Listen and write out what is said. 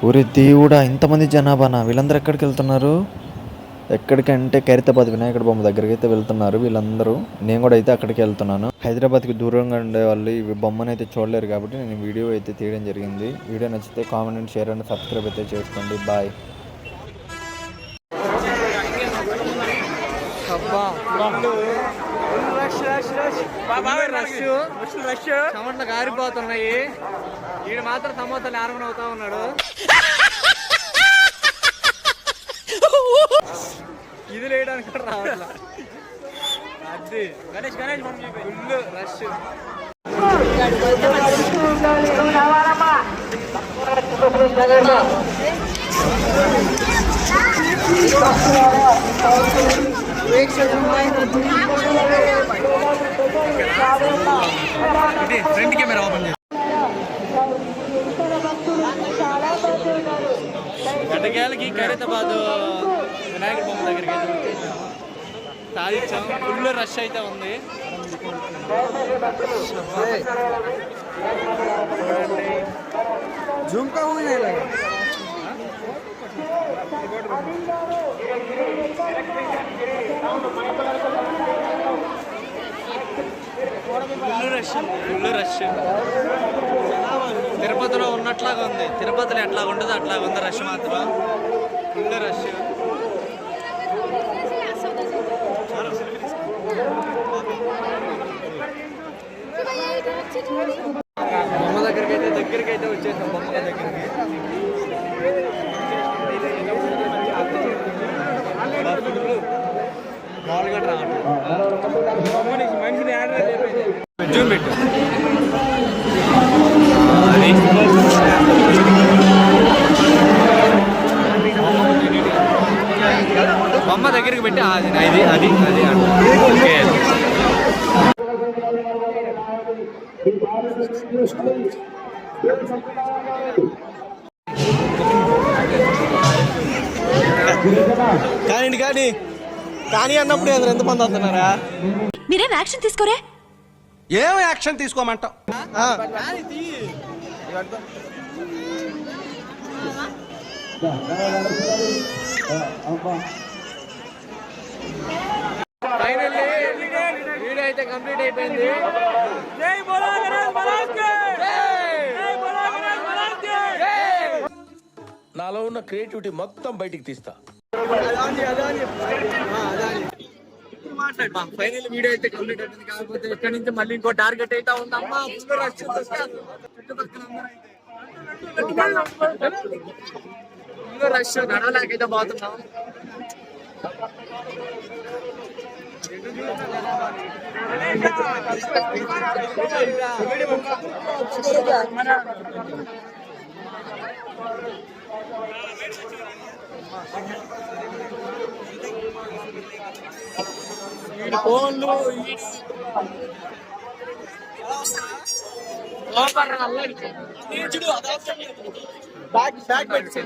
ఊరి దేవుడా, ఇంతమంది జనాభానా! వీళ్ళందరూ ఎక్కడికి వెళ్తున్నారు? ఎక్కడికంటే ఖైరతాబాద్ వినాయకుడి బొమ్మ దగ్గరికి అయితే వెళ్తున్నారు వీళ్ళందరూ. నేను కూడా అయితే అక్కడికి వెళ్తున్నాను. హైదరాబాద్కి దూరంగా ఉండే వాళ్ళు ఈ బొమ్మను అయితే చూడలేరు కాబట్టి నేను వీడియో అయితే తీయడం జరిగింది. వీడియో నచ్చితే comment and share and subscribe అయితే చేసుకోండి. బాయ్. టమాటాలు కారిపోతున్నాయి. వీడు మాత్రం సమోసాలు ఆరమని అవుతా ఉన్నాడు. ఇది లేయడానికి కూడా రావట్లా. అది Ganesh full rush. Front camera open చేసి గడ్డకేళ్ళకి ఖైరతాబాద్ వినాయకుడి బొమ్మ దగ్గరికి అయితే సాధించాం. ఫుల్ రష్ అయితే ఉంది. జూమ్ కా హుయి నహీ లగా. Full rush. తిరుపతిలో ఉన్నట్లాగా ఉంది. తిరుపతిలో ఎట్లా ఉండదు అట్లాగా ఉంది రష్ మాత్రం. Full rush. బొమ్మ దగ్గరికి అయితే వచ్చేసాం. బొమ్మ దగ్గరికి మామూలుగా రావట్లేదు. మనిషిని జూమ్ పెట్టు. బొమ్మ దగ్గరికి పెట్టి అది అది అది ఓకే. కానీ అన్నప్పుడు ఎంతమంది వస్తున్నారా? మీరేం యాక్షన్ తీసుకోరే? ఏం యాక్షన్ తీసుకోమంటావు? ఫైనల్లీ వీడియో అయితే కంప్లీట్ అయిపోయింది. నాలో ఉన్న క్రియేటివిటీ మొత్తం బయటికి తీస్తా. ఫైనల్ వీడియో అయితే కంప్లీట్ అయిపోయింది. కాకపోతే ఇక్కడ నుంచి మళ్ళీ ఇంకో టార్గెట్ అయితే ఉందమ్మా. రష్ నడవలేకైతే పోతున్నాం. ఫోన్లు బ్యాక్ పెట్టేసి